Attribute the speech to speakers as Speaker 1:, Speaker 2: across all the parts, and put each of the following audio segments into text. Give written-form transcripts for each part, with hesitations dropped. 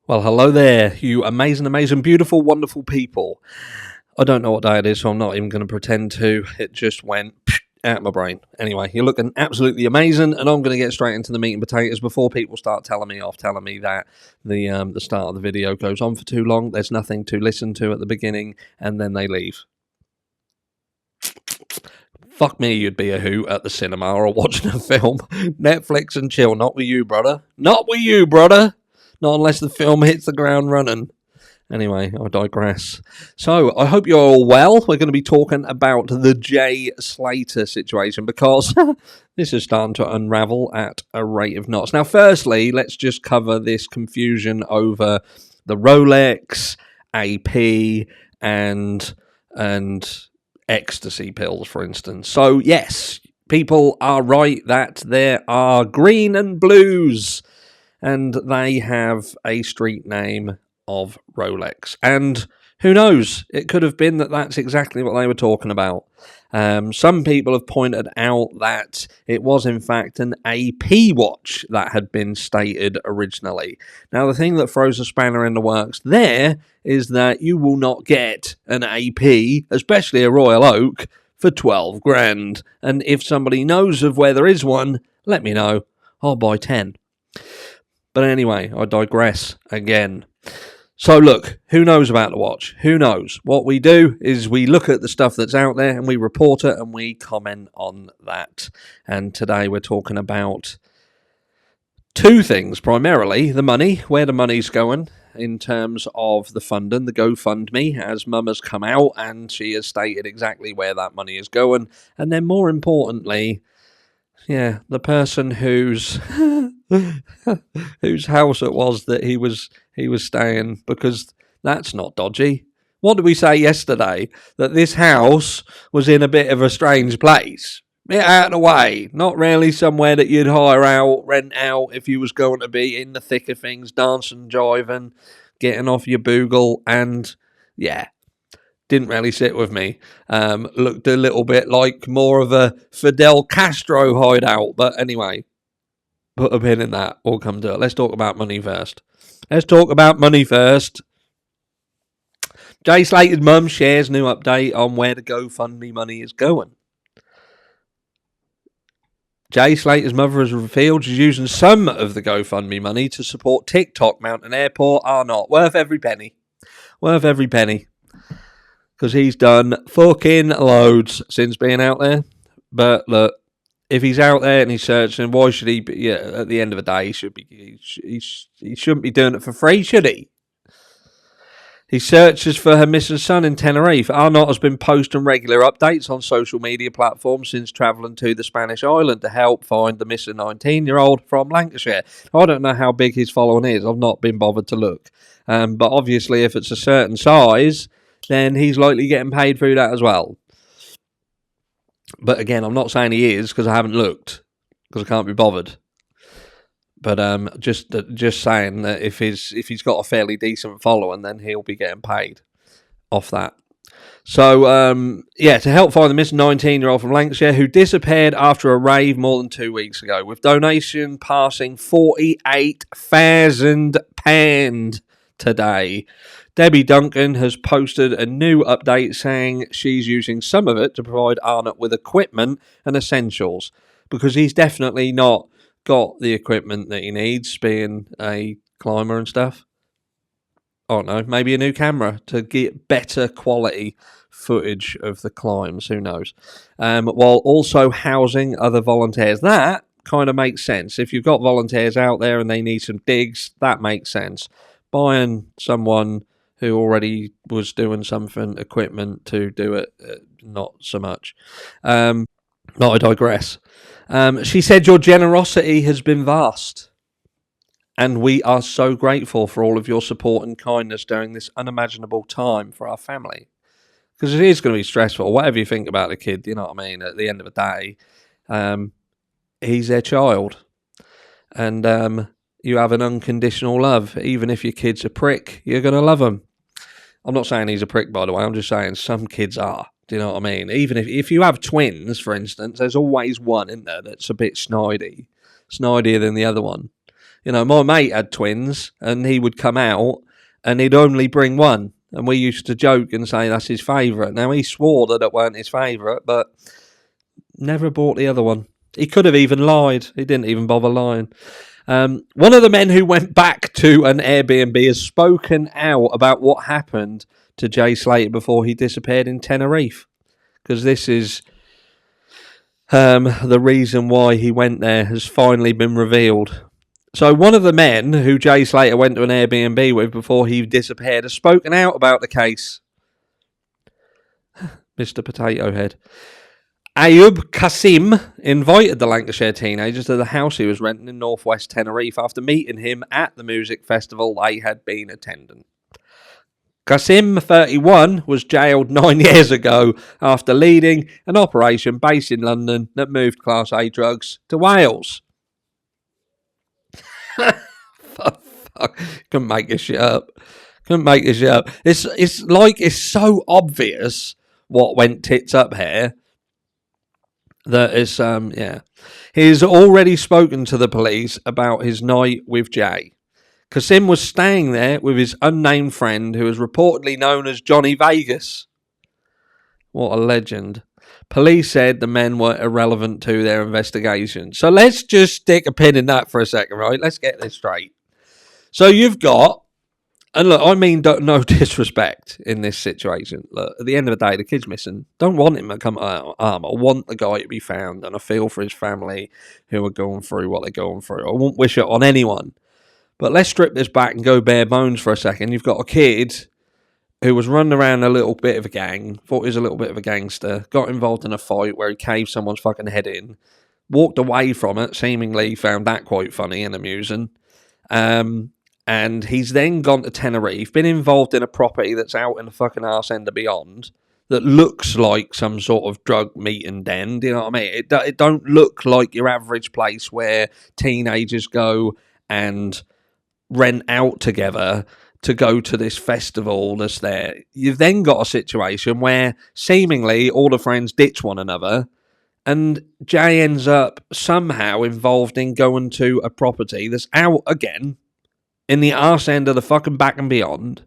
Speaker 1: Well, hello there, you amazing, beautiful, wonderful people. I don't know what day it is, so I'm not even going to pretend to. It just went out of my brain. Anyway, you're looking absolutely amazing, and I'm going to get straight into the meat and potatoes before people start telling me that the start of the video goes on for too long. There's nothing to listen to at the beginning, and then they leave. Fuck me, you'd be a hoot at the cinema or watching a film. Netflix and chill, not with you, brother. Not with you, brother. Not unless the film hits the ground running. Anyway, I digress. So, I hope you're all well. We're going to be talking about the Jay Slater situation because this is starting to unravel at a rate of knots. Now, firstly, let's just cover this confusion over the Rolex, AP, and ecstasy pills, for instance. So, yes, people are right that there are green and blues, and they have a street name of Rolex. And who knows? It could have been that that's exactly what they were talking about. Some people have pointed out that it was, in fact, an AP watch that had been stated originally. Now, the thing that throws a spanner in the works there is that you will not get an AP, especially a Royal Oak, for 12 grand. And if somebody knows of where there is one, let me know. I'll buy 10. But anyway, I digress again. So look, who knows about the watch? Who knows? What we do is we look at the stuff that's out there and we report it and we comment on that. And today we're talking about two things, primarily. The money, where the money's going in terms of the funding, the GoFundMe, as Mum has come out and she has stated exactly where that money is going. And then more importantly, the person whose house it was that he was staying, because that's not dodgy. What did we say yesterday? That this house was in a bit of a strange place. Bit out of the way. Not really somewhere that you'd hire out, rent out if you was going to be in the thick of things, dancing, jiving, getting off your boogle, and didn't really sit with me. Looked a little bit like more of a Fidel Castro hideout. But anyway, put a pin in that. We'll come to it. Let's talk about money first. Jay Slater's mum shares new update on where the GoFundMe money is going. Jay Slater's mother has revealed she's using some of the GoFundMe money to support TikTok Mountain Airport are not worth every penny. Because he's done fucking loads since being out there. But look, if he's out there and he's searching, why should he be? Yeah, at the end of the day, he shouldn't be doing it for free, should he? He searches for her missing son in Tenerife. Arnott has been posting regular updates on social media platforms since travelling to the Spanish island to help find the missing 19-year-old from Lancashire. I don't know how big his following is. I've not been bothered to look. But obviously, if it's a certain size, then he's likely getting paid through that as well. But again, I'm not saying he is, because I haven't looked, because I can't be bothered. But just saying that if he's got a fairly decent following, then he'll be getting paid off that. So, to help find the missing 19-year-old from Lancashire who disappeared after a rave more than 2 weeks ago, with donation passing £48,000 today. Debbie Duncan has posted a new update saying she's using some of it to provide Arnott with equipment and essentials, because he's definitely not got the equipment that he needs, being a climber and stuff. I don't know, maybe a new camera to get better quality footage of the climbs, who knows. While also housing other volunteers. That kind of makes sense. If you've got volunteers out there and they need some digs, that makes sense. Buying someone who already was doing something, equipment to do it, not so much. But I digress. She said, your generosity has been vast, and we are so grateful for all of your support and kindness during this unimaginable time for our family. Because it is going to be stressful, whatever you think about the kid, you know what I mean? At the end of the day, he's their child. And you have an unconditional love. Even if your kid's a prick, you're going to love him. I'm not saying he's a prick, by the way. I'm just saying some kids are. Do you know what I mean? Even if you have twins, for instance, there's always one in there that's a bit snidey. Snidier than the other one. My mate had twins, and he would come out, and he'd only bring one. And we used to joke and say that's his favourite. Now, he swore that it weren't his favourite, but never bought the other one. He could have even lied. He didn't even bother lying. One of the men who went back to an Airbnb has spoken out about what happened to Jay Slater before he disappeared in Tenerife. Because this is the reason why he went there has finally been revealed. So one of the men who Jay Slater went to an Airbnb with before he disappeared has spoken out about the case. Mr. Potato Head. Ayub Qasim invited the Lancashire teenager to the house he was renting in northwest Tenerife after meeting him at the music festival they had been attending. Qasim, 31, was jailed 9 years ago after leading an operation based in London that moved Class A drugs to Wales. Fuck. Couldn't make this shit up. It's like it's so obvious what went tits up here that it's He's already spoken to the police about his night with Jay. Qasim was staying there with his unnamed friend who is reportedly known as Johnny Vegas. What a legend. Police said the men were irrelevant to their investigation. So let's just stick a pin in that for a second, right? Let's get this straight. So you've got, and look, I mean no disrespect in this situation. Look, at the end of the day, the kid's missing. Don't want him to come out harm. I want the guy to be found, and I feel for his family who are going through what they're going through. I won't wish it on anyone. But let's strip this back and go bare bones for a second. You've got a kid who was running around a little bit of a gang, thought he was a little bit of a gangster, got involved in a fight where he caved someone's fucking head in, walked away from it, seemingly found that quite funny and amusing. And he's then gone to Tenerife, been involved in a property that's out in the fucking arse end of beyond, that looks like some sort of drug meeting den, do you know what I mean? It don't look like your average place where teenagers go and rent out together to go to this festival that's there. You've then got a situation where seemingly all the friends ditch one another, and Jay ends up somehow involved in going to a property that's out again in the arse end of the fucking back and beyond.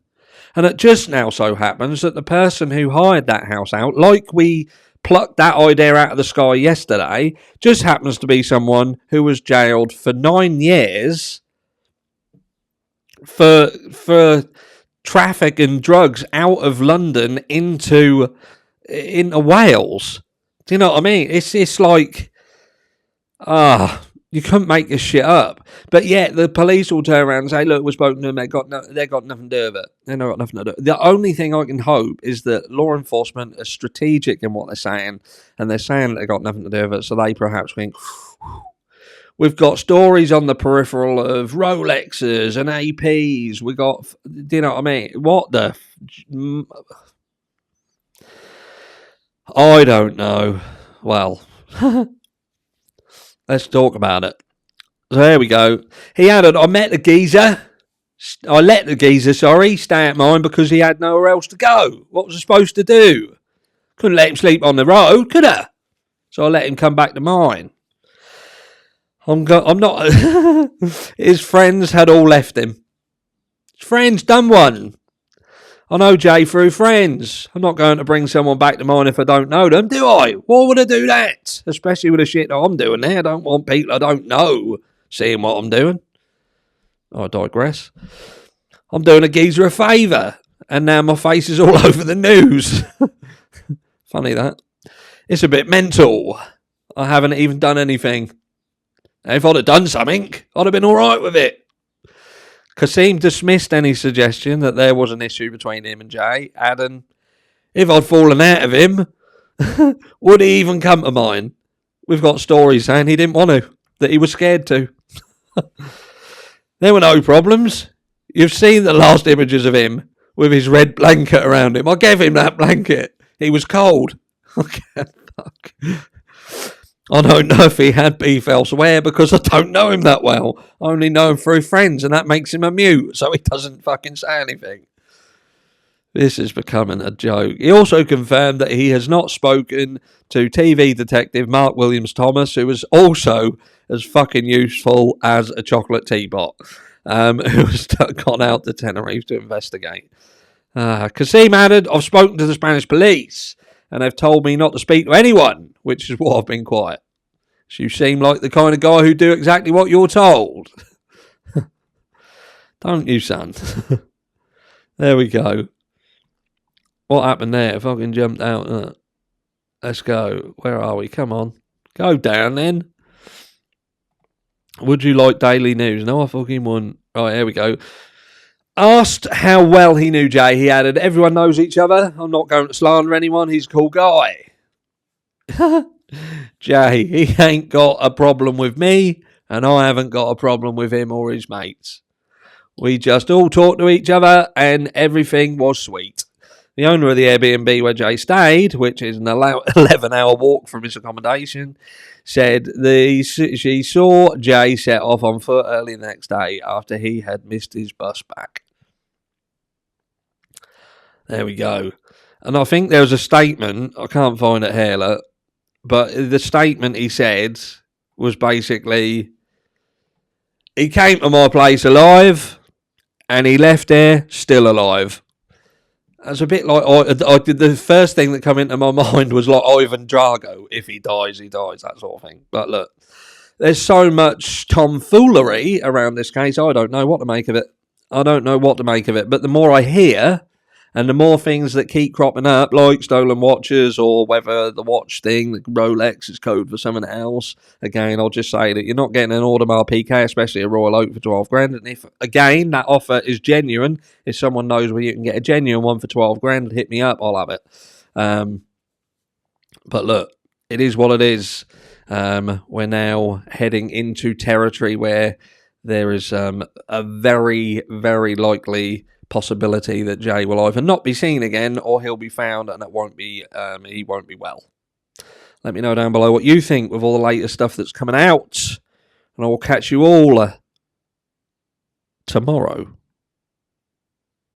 Speaker 1: And it just now so happens that the person who hired that house out, like we plucked that idea out of the sky yesterday, just happens to be someone who was jailed for 9 years for trafficking drugs out of London into Wales. Do you know what I mean? It's like, you couldn't make this shit up. But yet the police will turn around and say, look, we've spoken to them, they got nothing to do with it. They got nothing to do. The only thing I can hope is that law enforcement are strategic in what they're saying, and they're saying that they got nothing to do with it, so they perhaps think, we've got stories on the peripheral of Rolexes and APs. We got, do you know what I mean? What the? I don't know. Well, let's talk about it. So there we go. He added, I let the geezer stay at mine because he had nowhere else to go. What was I supposed to do? Couldn't let him sleep on the road, could I? So I let him come back to mine. I'm not. His friends had all left him. His friends done one. I know Jay through friends. I'm not going to bring someone back to mine if I don't know them, do I? Why would I do that? Especially with the shit that I'm doing there. I don't want people I don't know seeing what I'm doing. I digress. I'm doing a geezer a favour, and now my face is all over the news. Funny that. It's a bit mental. I haven't even done anything. If I'd have done something, I'd have been all right with it. Qasim dismissed any suggestion that there was an issue between him and Jay, adding, if I'd fallen out of him, would he even come to mine? We've got stories saying he didn't want to, that he was scared to. There were no problems. You've seen the last images of him with his red blanket around him. I gave him that blanket. He was cold. Fuck. I don't know if he had beef elsewhere because I don't know him that well. I only know him through friends, and that makes him a mute, so he doesn't fucking say anything. This is becoming a joke. He also confirmed that he has not spoken to TV detective Mark Williams Thomas, who was also as fucking useful as a chocolate teapot, who has gone out to Tenerife to investigate. Kasim added, I've spoken to the Spanish police, and they've told me not to speak to anyone, which is why I've been quiet. So you seem like the kind of guy who'd do exactly what you're told. Don't you, son? There we go. What happened there? Fucking jumped out. Let's go. Where are we? Come on. Go down then. Would you like daily news? No, I fucking wouldn't. Right, here we go. Asked how well he knew Jay, he added, everyone knows each other. I'm not going to slander anyone. He's a cool guy. Jay, he ain't got a problem with me, and I haven't got a problem with him or his mates. We just all talked to each other, and everything was sweet. The owner of the Airbnb where Jay stayed, which is an 11-hour walk from his accommodation, said she saw Jay set off on foot early the next day after he had missed his bus back. There we go. And I think there was a statement, I can't find it here, look, but the statement he said was basically, he came to my place alive, and he left there still alive. That's a bit like, the first thing that came into my mind was like Ivan Drago. If he dies, that sort of thing. But look, there's so much tomfoolery around this case, I don't know what to make of it. But the more I hear, and the more things that keep cropping up, like stolen watches, or whether the watch thing, the Rolex, is code for something else. Again, I'll just say that you're not getting an Audemars Piguet, especially a Royal Oak, for 12 grand. And if, again, that offer is genuine, if someone knows where you can get a genuine one for 12 grand, hit me up, I'll have it. But look, it is what it is. We're now heading into territory where there is a very, very likely possibility that Jay will either not be seen again or he'll be found and he won't be well. Let me know down below what you think with all the latest stuff that's coming out, and I will catch you all tomorrow.